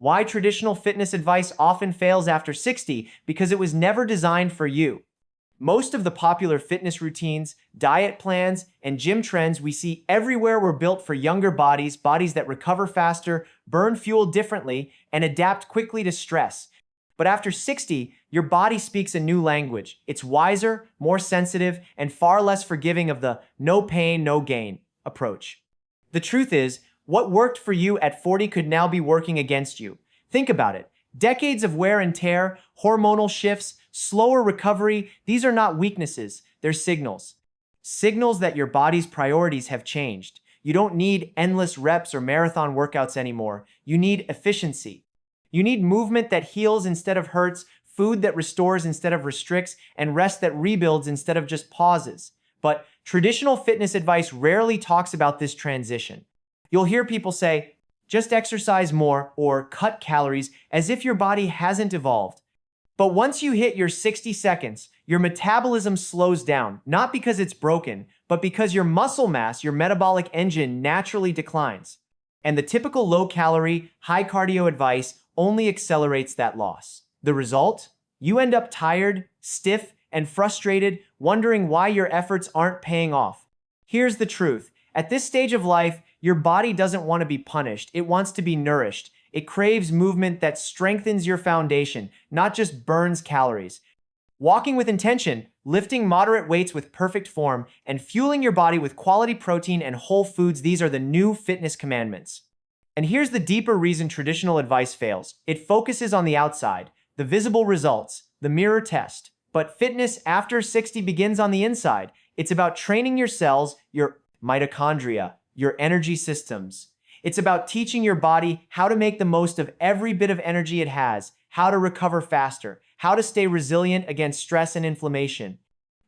Why traditional fitness advice often fails after 60, because it was never designed for you. Most of the popular fitness routines, diet plans, and gym trends we see everywhere were built for younger bodies, bodies that recover faster, burn fuel differently, and adapt quickly to stress. But after 60, your body speaks a new language. It's wiser, more sensitive, and far less forgiving of the no pain, no gain approach. The truth is, what worked for you at 40 could now be working against you. Think about it. Decades of wear and tear, hormonal shifts, slower recovery, these are not weaknesses, they're signals. Signals that your body's priorities have changed. You don't need endless reps or marathon workouts anymore. You need efficiency. You need movement that heals instead of hurts, food that restores instead of restricts, and rest that rebuilds instead of just pauses. But traditional fitness advice rarely talks about this transition. You'll hear people say, just exercise more or cut calories, as if your body hasn't evolved. But once you hit your 60 seconds, your metabolism slows down, not because it's broken, but because your muscle mass, your metabolic engine, naturally declines. And the typical low-calorie, high-cardio advice only accelerates that loss. The result? You end up tired, stiff, and frustrated, wondering why your efforts aren't paying off. Here's the truth. At this stage of life, your body doesn't want to be punished. It wants to be nourished. It craves movement that strengthens your foundation, not just burns calories. Walking with intention, lifting moderate weights with perfect form, and fueling your body with quality protein and whole foods, these are the new fitness commandments. And here's the deeper reason traditional advice fails. It focuses on the outside, the visible results, the mirror test. But fitness after 60 begins on the inside. It's about training your cells, your mitochondria, your energy systems. It's about teaching your body how to make the most of every bit of energy it has, how to recover faster, how to stay resilient against stress and inflammation.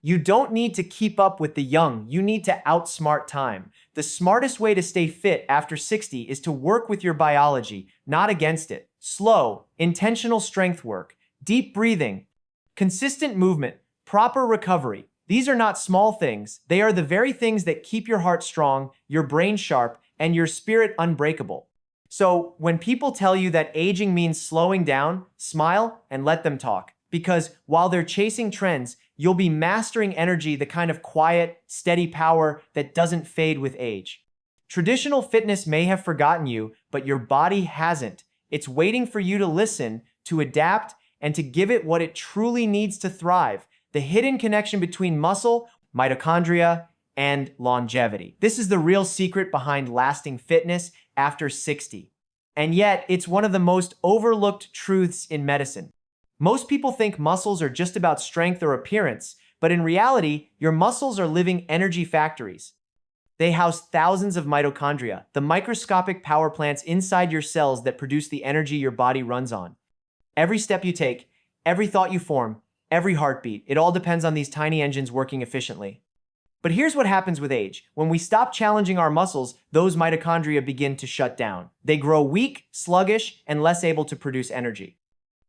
You don't need to keep up with the young, you need to outsmart time. The smartest way to stay fit after 60 is to work with your biology, not against it. Slow, intentional strength work, deep breathing, consistent movement, proper recovery. These are not small things. They are the very things that keep your heart strong, your brain sharp, and your spirit unbreakable. So when people tell you that aging means slowing down, smile and let them talk. Because while they're chasing trends, you'll be mastering energy, the kind of quiet, steady power that doesn't fade with age. Traditional fitness may have forgotten you, but your body hasn't. It's waiting for you to listen, to adapt, and to give it what it truly needs to thrive. The hidden connection between muscle, mitochondria, and longevity. This is the real secret behind lasting fitness after 60. And yet, it's one of the most overlooked truths in medicine. Most people think muscles are just about strength or appearance, but in reality, your muscles are living energy factories. They house thousands of mitochondria, the microscopic power plants inside your cells that produce the energy your body runs on. Every step you take, every thought you form, every heartbeat, it all depends on these tiny engines working efficiently. But here's what happens with age. When we stop challenging our muscles, those mitochondria begin to shut down. They grow weak, sluggish, and less able to produce energy.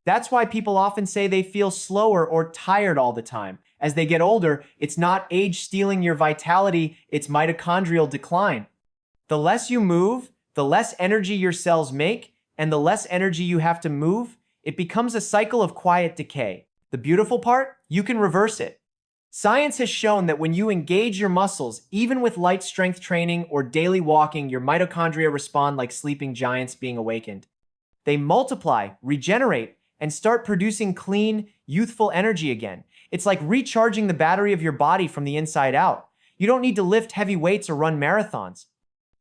That's why people often say they feel slower or tired all the time. As they get older, it's not age stealing your vitality, it's mitochondrial decline. The less you move, the less energy your cells make, and the less energy you have to move, it becomes a cycle of quiet decay. The beautiful part? You can reverse it. Science has shown that when you engage your muscles, even with light strength training or daily walking, your mitochondria respond like sleeping giants being awakened. They multiply, regenerate, and start producing clean, youthful energy again. It's like recharging the battery of your body from the inside out. You don't need to lift heavy weights or run marathons.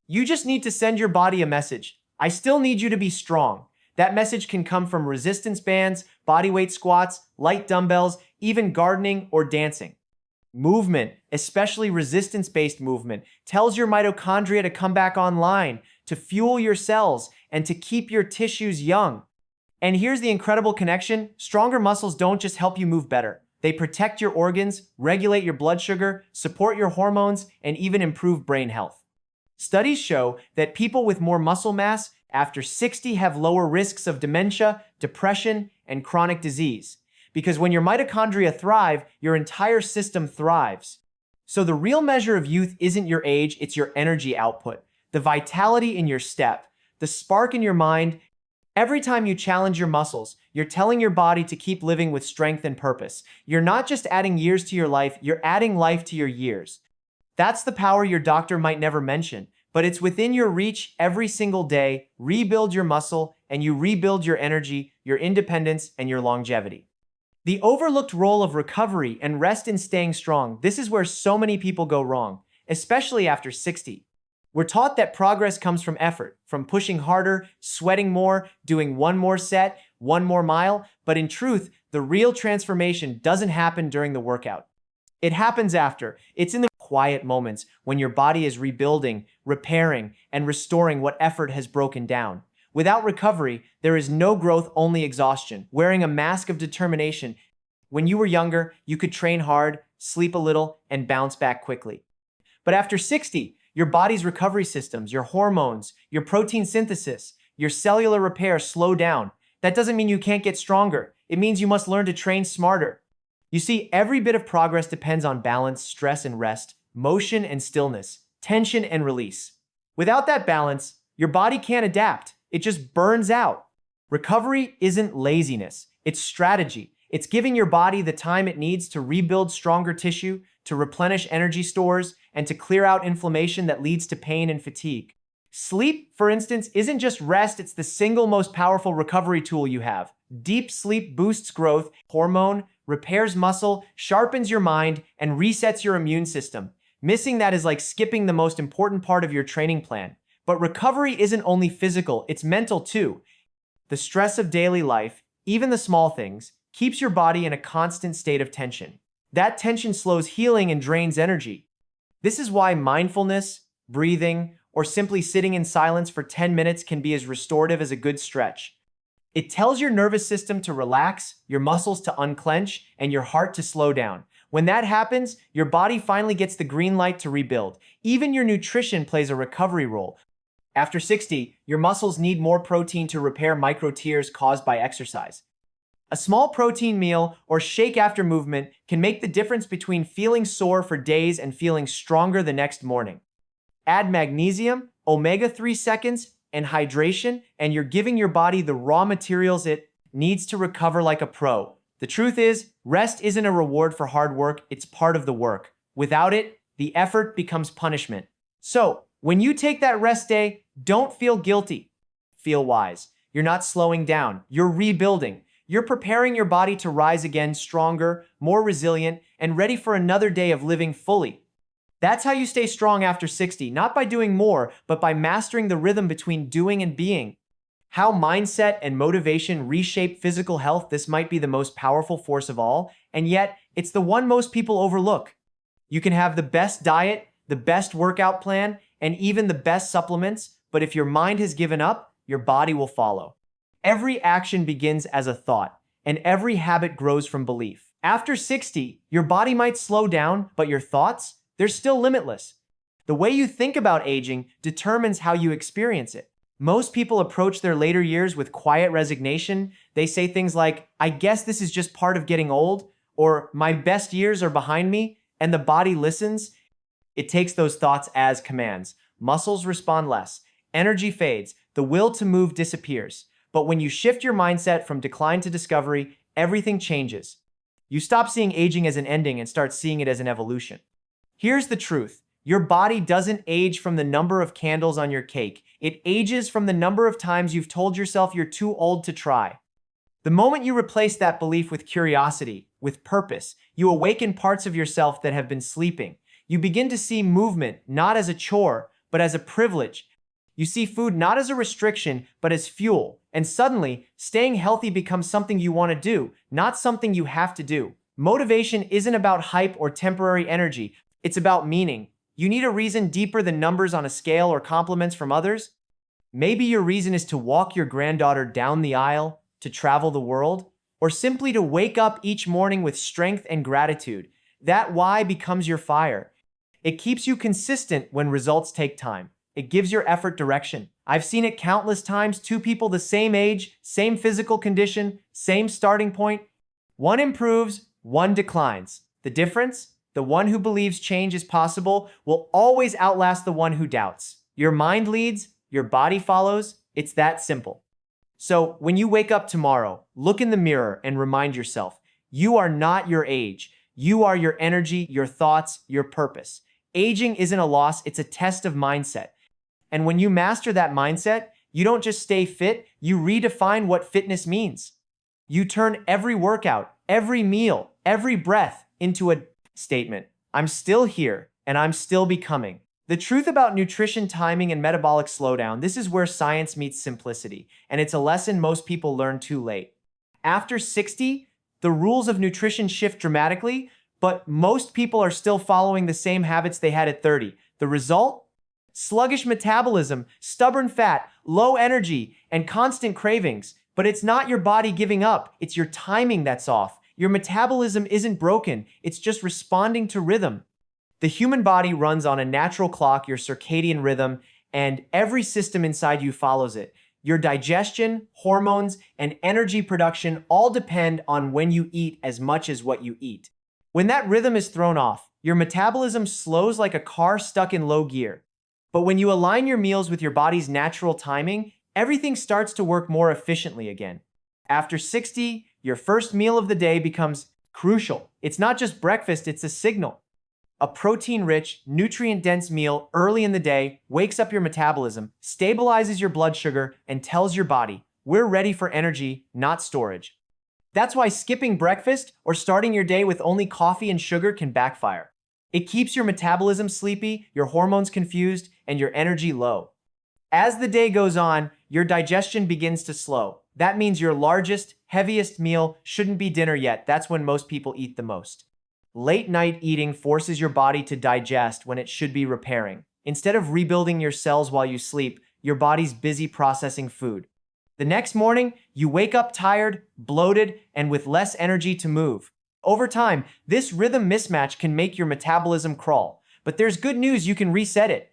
You just need to send your body a message. I still need you to be strong. That message can come from resistance bands, bodyweight squats, light dumbbells, even gardening or dancing. Movement, especially resistance-based movement, tells your mitochondria to come back online, to fuel your cells, and to keep your tissues young. And here's the incredible connection. Stronger muscles don't just help you move better. They protect your organs, regulate your blood sugar, support your hormones, and even improve brain health. Studies show that people with more muscle mass after 60 have lower risks of dementia, depression, and chronic disease. Because when your mitochondria thrive, your entire system thrives. So the real measure of youth isn't your age, it's your energy output, the vitality in your step, the spark in your mind, Every time you challenge your muscles, you're telling your body to keep living with strength and purpose. You're not just adding years to your life, you're adding life to your years. That's the power your doctor might never mention, but it's within your reach every single day. Rebuild your muscle, and you rebuild your energy, your independence, and your longevity. The overlooked role of recovery and rest in staying strong. This is where so many people go wrong, especially after 60. We're taught that progress comes from effort, from pushing harder, sweating more, doing one more set, one more mile, but in truth, the real transformation doesn't happen during the workout. It happens after. It's in the quiet moments when your body is rebuilding, repairing, and restoring what effort has broken down. Without recovery, there is no growth, only exhaustion, wearing a mask of determination. When you were younger, you could train hard, sleep a little, and bounce back quickly. But after 60, your body's recovery systems, your hormones, your protein synthesis, your cellular repair slow down. That doesn't mean you can't get stronger. It means you must learn to train smarter. You see, every bit of progress depends on balance, stress and rest, motion and stillness, tension and release. Without that balance, your body can't adapt. It just burns out. Recovery isn't laziness. It's strategy. It's giving your body the time it needs to rebuild stronger tissue, to replenish energy stores, and to clear out inflammation that leads to pain and fatigue. Sleep, for instance, isn't just rest, it's the single most powerful recovery tool you have. Deep sleep boosts growth, hormone, repairs muscle, sharpens your mind, and resets your immune system. Missing that is like skipping the most important part of your training plan. But recovery isn't only physical, it's mental too. The stress of daily life, even the small things, keeps your body in a constant state of tension. That tension slows healing and drains energy. This is why mindfulness, breathing, or simply sitting in silence for 10 minutes can be as restorative as a good stretch. It tells your nervous system to relax, your muscles to unclench, and your heart to slow down. When that happens, your body finally gets the green light to rebuild. Even your nutrition plays a recovery role. After 60, your muscles need more protein to repair micro tears caused by exercise. A small protein meal or shake after movement can make the difference between feeling sore for days and feeling stronger the next morning. Add magnesium, omega-3 seconds, and hydration, and you're giving your body the raw materials it needs to recover like a pro. The truth is, rest isn't a reward for hard work, it's part of the work. Without it, the effort becomes punishment. So, when you take that rest day, don't feel guilty. Feel wise. You're not slowing down, you're rebuilding. You're preparing your body to rise again stronger, more resilient, and ready for another day of living fully. That's how you stay strong after 60, not by doing more, but by mastering the rhythm between doing and being. How mindset and motivation reshape physical health. This might be the most powerful force of all, and yet it's the one most people overlook. You can have the best diet, the best workout plan, and even the best supplements, but if your mind has given up, your body will follow. Every action begins as a thought, and every habit grows from belief. After 60, your body might slow down, but your thoughts, they're still limitless. The way you think about aging determines how you experience it. Most people approach their later years with quiet resignation. They say things like, I guess this is just part of getting old, or my best years are behind me, and the body listens. It takes those thoughts as commands. Muscles respond less. Energy fades. The will to move disappears. But when you shift your mindset from decline to discovery, everything changes. You stop seeing aging as an ending and start seeing it as an evolution. Here's the truth. Your body doesn't age from the number of candles on your cake. It ages from the number of times you've told yourself you're too old to try. The moment you replace that belief with curiosity, with purpose, you awaken parts of yourself that have been sleeping. You begin to see movement not as a chore, but as a privilege. You see food not as a restriction, but as fuel. And suddenly, staying healthy becomes something you want to do, not something you have to do. Motivation isn't about hype or temporary energy. It's about meaning. You need a reason deeper than numbers on a scale or compliments from others. Maybe your reason is to walk your granddaughter down the aisle, to travel the world, or simply to wake up each morning with strength and gratitude. That why becomes your fire. It keeps you consistent when results take time. It gives your effort direction. I've seen it countless times. Two people the same age, same physical condition, same starting point. One improves, one declines. The difference? The one who believes change is possible will always outlast the one who doubts. Your mind leads, your body follows. It's that simple. So when you wake up tomorrow, look in the mirror and remind yourself, you are not your age. You are your energy, your thoughts, your purpose. Aging isn't a loss, it's a test of mindset. And when you master that mindset, you don't just stay fit, you redefine what fitness means. You turn every workout, every meal, every breath into a statement. I'm still here and I'm still becoming. The truth about nutrition timing and metabolic slowdown, this is where science meets simplicity, and it's a lesson most people learn too late. After 60, the rules of nutrition shift dramatically, but most people are still following the same habits they had at 30. The result? Sluggish metabolism, stubborn fat, low energy, and constant cravings. But it's not your body giving up, it's your timing that's off. Your metabolism isn't broken, it's just responding to rhythm. The human body runs on a natural clock, your circadian rhythm, and every system inside you follows it. Your digestion, hormones, and energy production all depend on when you eat as much as what you eat. When that rhythm is thrown off, your metabolism slows like a car stuck in low gear. But when you align your meals with your body's natural timing, everything starts to work more efficiently again. After 60, your first meal of the day becomes crucial. It's not just breakfast, it's a signal. A protein-rich, nutrient-dense meal early in the day wakes up your metabolism, stabilizes your blood sugar, and tells your body, we're ready for energy, not storage. That's why skipping breakfast or starting your day with only coffee and sugar can backfire. It keeps your metabolism sleepy, your hormones confused, and your energy low. As the day goes on, your digestion begins to slow. That means your largest, heaviest meal shouldn't be dinner yet. That's when most people eat the most. Late night eating forces your body to digest when it should be repairing. Instead of rebuilding your cells while you sleep, your body's busy processing food. The next morning, you wake up tired, bloated, and with less energy to move. Over time, this rhythm mismatch can make your metabolism crawl, but there's good news, you can reset it.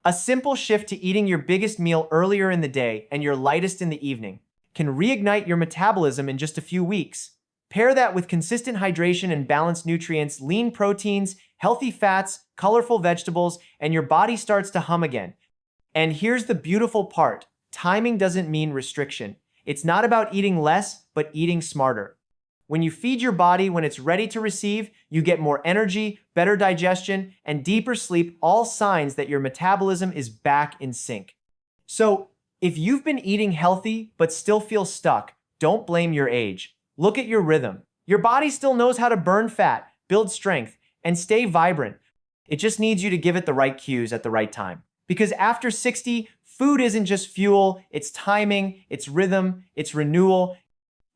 A simple shift to eating your biggest meal earlier in the day and your lightest in the evening can reignite your metabolism in just a few weeks. Pair that with consistent hydration and balanced nutrients, lean proteins, healthy fats, colorful vegetables, and your body starts to hum again. And here's the beautiful part. Timing doesn't mean restriction. It's not about eating less, but eating smarter. When you feed your body when it's ready to receive, you get more energy, better digestion, and deeper sleep, all signs that your metabolism is back in sync. So, if you've been eating healthy but still feel stuck, don't blame your age. Look at your rhythm. Your body still knows how to burn fat, build strength, and stay vibrant. It just needs you to give it the right cues at the right time. Because after 60, food isn't just fuel, it's timing, it's rhythm, it's renewal.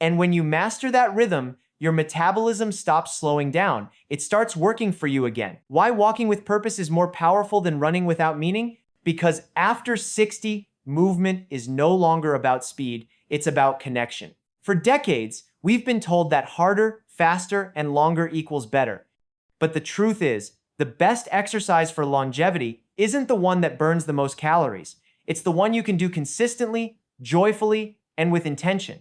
And when you master that rhythm, your metabolism stops slowing down. It starts working for you again. Why walking with purpose is more powerful than running without meaning? Because after 60, movement is no longer about speed, it's about connection. For decades, we've been told that harder, faster, and longer equals better. But the truth is, the best exercise for longevity isn't the one that burns the most calories. It's the one you can do consistently, joyfully, and with intention.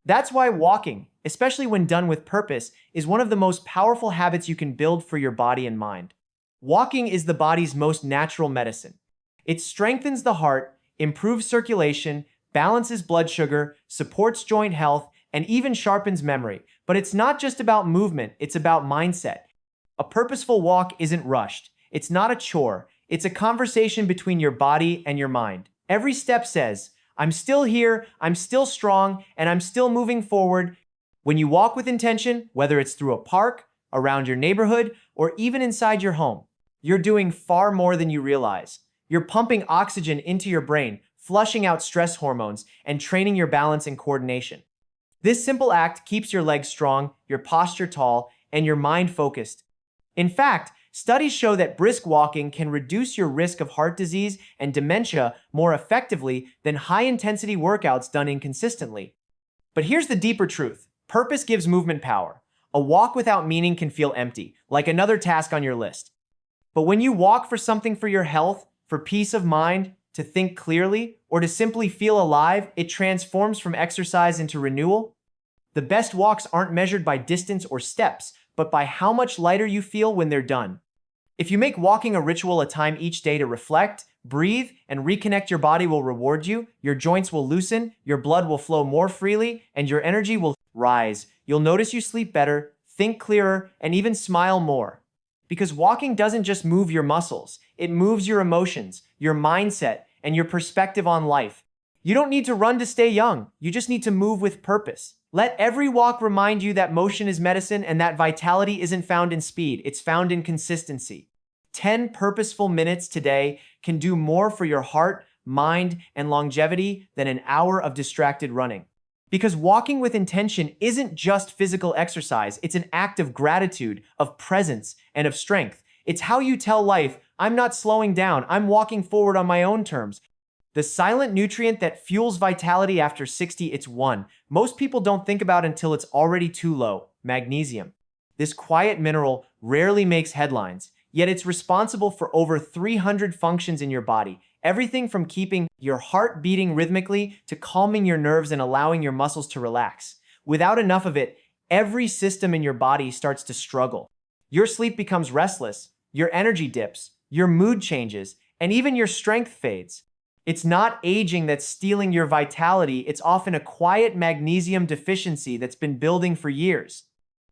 That's why walking, especially when done with purpose, is one of the most powerful habits you can build for your body and mind. Walking is the body's most natural medicine. It strengthens the heart, improves circulation, balances blood sugar, supports joint health, and even sharpens memory. But it's not just about movement, it's about mindset. A purposeful walk isn't rushed. It's not a chore. It's a conversation between your body and your mind. Every step says, I'm still here, I'm still strong, and I'm still moving forward. When you walk with intention, whether it's through a park, around your neighborhood, or even inside your home, you're doing far more than you realize. You're pumping oxygen into your brain, flushing out stress hormones, and training your balance and coordination. This simple act keeps your legs strong, your posture tall, and your mind focused. In fact, studies show that brisk walking can reduce your risk of heart disease and dementia more effectively than high-intensity workouts done inconsistently. But here's the deeper truth. Purpose gives movement power. A walk without meaning can feel empty, like another task on your list. But when you walk for something for your health, for peace of mind, to think clearly, or to simply feel alive, it transforms from exercise into renewal. The best walks aren't measured by distance or steps, but by how much lighter you feel when they're done. If you make walking a ritual, a time each day to reflect, Breathe and reconnect. Your body will reward you, your joints will loosen, your blood will flow more freely, and your energy will rise. You'll notice you sleep better, think clearer, and even smile more. Because walking doesn't just move your muscles, it moves your emotions, your mindset, and your perspective on life. You don't need to run to stay young, you just need to move with purpose. Let every walk remind you that motion is medicine and that vitality isn't found in speed, it's found in consistency. 10 purposeful minutes today can do more for your heart, mind, and longevity than an hour of distracted running. Because walking with intention isn't just physical exercise, it's an act of gratitude, of presence, and of strength. It's how you tell life, I'm not slowing down, I'm walking forward on my own terms. The silent nutrient that fuels vitality after 60, it's one most people don't think about until it's already too low: magnesium. This quiet mineral rarely makes headlines, yet it's responsible for over 300 functions in your body. Everything from keeping your heart beating rhythmically to calming your nerves and allowing your muscles to relax. Without enough of it, every system in your body starts to struggle. Your sleep becomes restless, your energy dips, your mood changes, and even your strength fades. It's not aging that's stealing your vitality, it's often a quiet magnesium deficiency that's been building for years.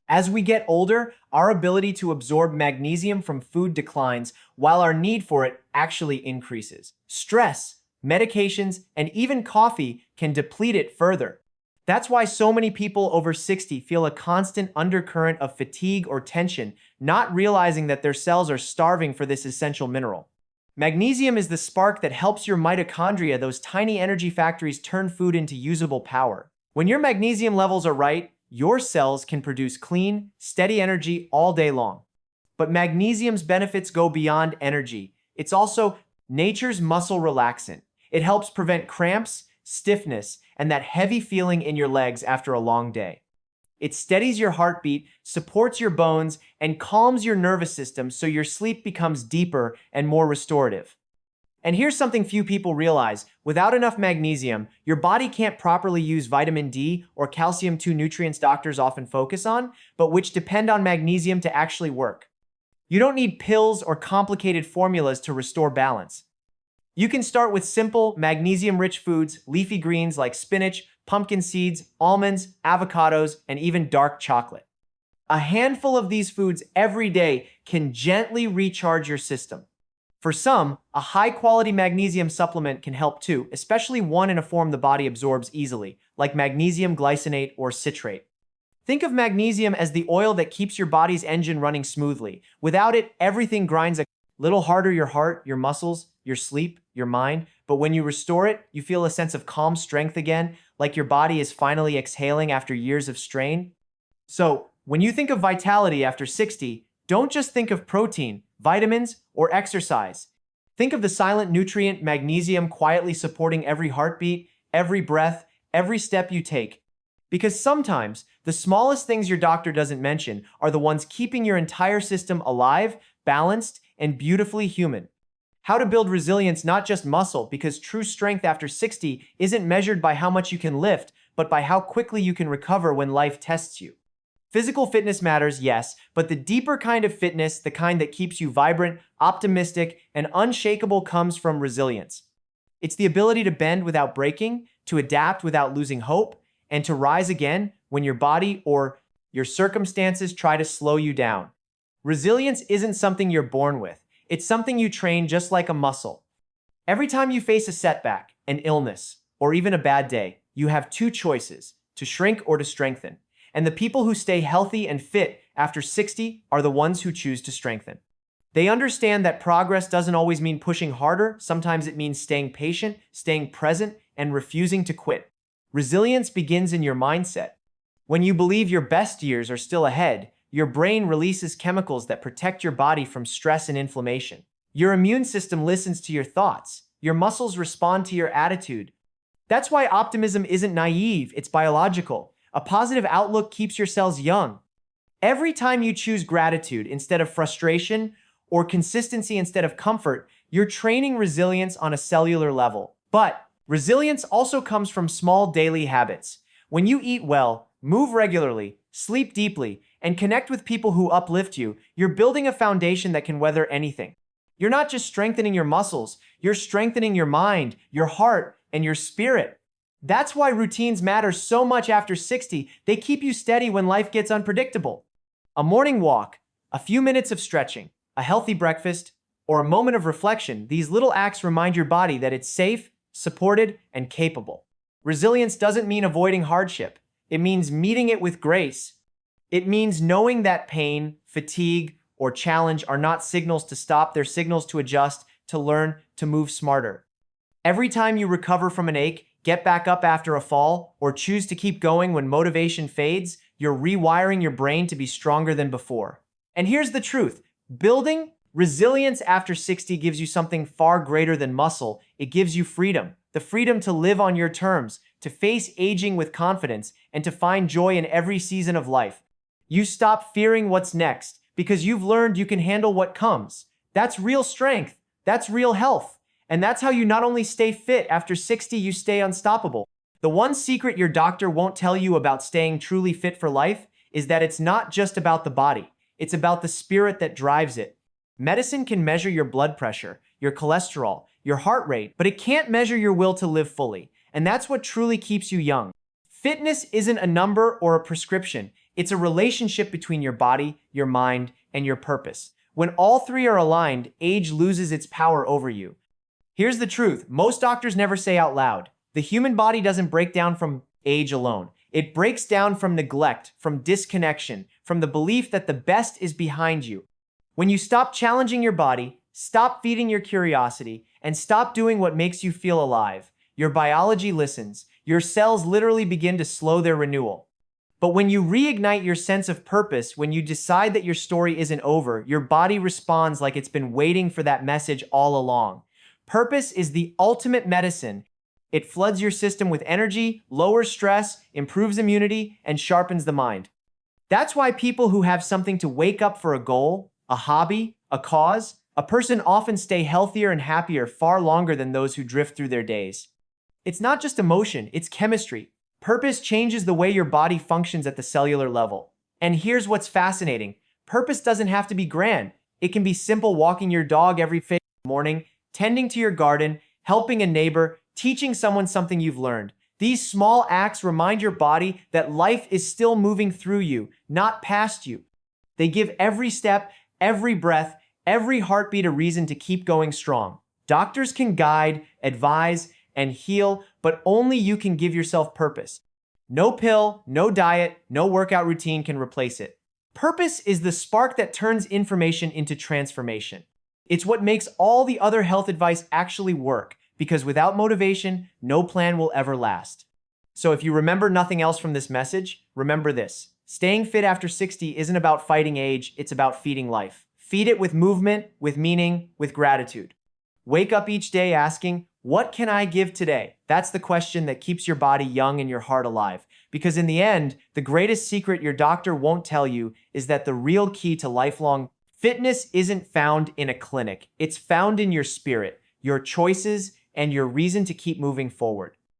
As we get older, our ability to absorb magnesium from food declines while our need for it actually increases. Stress, medications, and even coffee can deplete it further. That's why so many people over 60 feel a constant undercurrent of fatigue or tension, not realizing that their cells are starving for this essential mineral. Magnesium is the spark that helps your mitochondria, those tiny energy factories, turn food into usable power. When your magnesium levels are right, your cells can produce clean, steady energy all day long. But magnesium's benefits go beyond energy. It's also nature's muscle relaxant. It helps prevent cramps, stiffness, and that heavy feeling in your legs after a long day. It steadies your heartbeat, supports your bones, and calms your nervous system so your sleep becomes deeper and more restorative. And here's something few people realize. Without enough magnesium, your body can't properly use vitamin D or calcium, two nutrients doctors often focus on, but which depend on magnesium to actually work. You don't need pills or complicated formulas to restore balance. You can start with simple, magnesium-rich foods, leafy greens like spinach, pumpkin seeds, almonds, avocados, and even dark chocolate. A handful of these foods every day can gently recharge your system. For some, a high-quality magnesium supplement can help too, especially one in a form the body absorbs easily, like magnesium glycinate or citrate. Think of magnesium as the oil that keeps your body's engine running smoothly. Without it, everything grinds a little harder: your heart, your muscles, your sleep, your mind. But when you restore it, you feel a sense of calm strength again, like your body is finally exhaling after years of strain. So, when you think of vitality after 60, don't just think of protein, vitamins, or exercise. Think of the silent nutrient magnesium quietly supporting every heartbeat, every breath, every step you take. Because sometimes, the smallest things your doctor doesn't mention are the ones keeping your entire system alive, balanced, and beautifully human. How to build resilience, not just muscle, because true strength after 60 isn't measured by how much you can lift, but by how quickly you can recover when life tests you. Physical fitness matters, yes, but the deeper kind of fitness, the kind that keeps you vibrant, optimistic, and unshakable, comes from resilience. It's the ability to bend without breaking, to adapt without losing hope, and to rise again when your body or your circumstances try to slow you down. Resilience isn't something you're born with. It's something you train, just like a muscle. Every time you face a setback, an illness, or even a bad day, you have two choices: to shrink or to strengthen. And the people who stay healthy and fit after 60 are the ones who choose to strengthen. They understand that progress doesn't always mean pushing harder. Sometimes it means staying patient, staying present, and refusing to quit. Resilience begins in your mindset. When you believe your best years are still ahead, your brain releases chemicals that protect your body from stress and inflammation. Your immune system listens to your thoughts. Your muscles respond to your attitude. That's why optimism isn't naive, it's biological. A positive outlook keeps your cells young. Every time you choose gratitude instead of frustration or consistency instead of comfort, you're training resilience on a cellular level. But resilience also comes from small daily habits. When you eat well, move regularly, sleep deeply, and connect with people who uplift you, you're building a foundation that can weather anything. You're not just strengthening your muscles, you're strengthening your mind, your heart, and your spirit. That's why routines matter so much after 60. They keep you steady when life gets unpredictable. A morning walk, a few minutes of stretching, a healthy breakfast, or a moment of reflection, these little acts remind your body that it's safe, supported, and capable. Resilience doesn't mean avoiding hardship. It means meeting it with grace. It means knowing that pain, fatigue, or challenge are not signals to stop, they're signals to adjust, to learn, to move smarter. Every time you recover from an ache, get back up after a fall, or choose to keep going when motivation fades, you're rewiring your brain to be stronger than before. And here's the truth. Building resilience after 60 gives you something far greater than muscle. It gives you freedom. The freedom to live on your terms, to face aging with confidence, and to find joy in every season of life. You stop fearing what's next because you've learned you can handle what comes. That's real strength. That's real health. And that's how you not only stay fit after 60, you stay unstoppable. The one secret your doctor won't tell you about staying truly fit for life is that it's not just about the body. It's about the spirit that drives it. Medicine can measure your blood pressure, your cholesterol, your heart rate, but it can't measure your will to live fully. And that's what truly keeps you young. Fitness isn't a number or a prescription. It's a relationship between your body, your mind, and your purpose. When all three are aligned, age loses its power over you. Here's the truth. Most doctors never say out loud. The human body doesn't break down from age alone. It breaks down from neglect, from disconnection, from the belief that the best is behind you. When you stop challenging your body, stop feeding your curiosity, and stop doing what makes you feel alive, your biology listens. Your cells literally begin to slow their renewal. But when you reignite your sense of purpose, when you decide that your story isn't over, your body responds like it's been waiting for that message all along. Purpose is the ultimate medicine. It floods your system with energy, lowers stress, improves immunity, and sharpens the mind. That's why people who have something to wake up for, a goal, a hobby, a cause, a person, often stay healthier and happier far longer than those who drift through their days. It's not just emotion, it's chemistry. Purpose changes the way your body functions at the cellular level. And here's what's fascinating. Purpose doesn't have to be grand. It can be simple: walking your dog every morning, tending to your garden, helping a neighbor, teaching someone something you've learned. These small acts remind your body that life is still moving through you, not past you. They give every step, every breath, every heartbeat a reason to keep going strong. Doctors can guide, advise, and heal, but only you can give yourself purpose. No pill, no diet, no workout routine can replace it. Purpose is the spark that turns information into transformation. It's what makes all the other health advice actually work, because without motivation, no plan will ever last. So if you remember nothing else from this message, remember this. Staying fit after 60 isn't about fighting age, it's about feeding life. Feed it with movement, with meaning, with gratitude. Wake up each day asking, what can I give today? That's the question that keeps your body young and your heart alive. Because in the end, the greatest secret your doctor won't tell you is that the real key to lifelong fitness isn't found in a clinic. It's found in your spirit, your choices, and your reason to keep moving forward.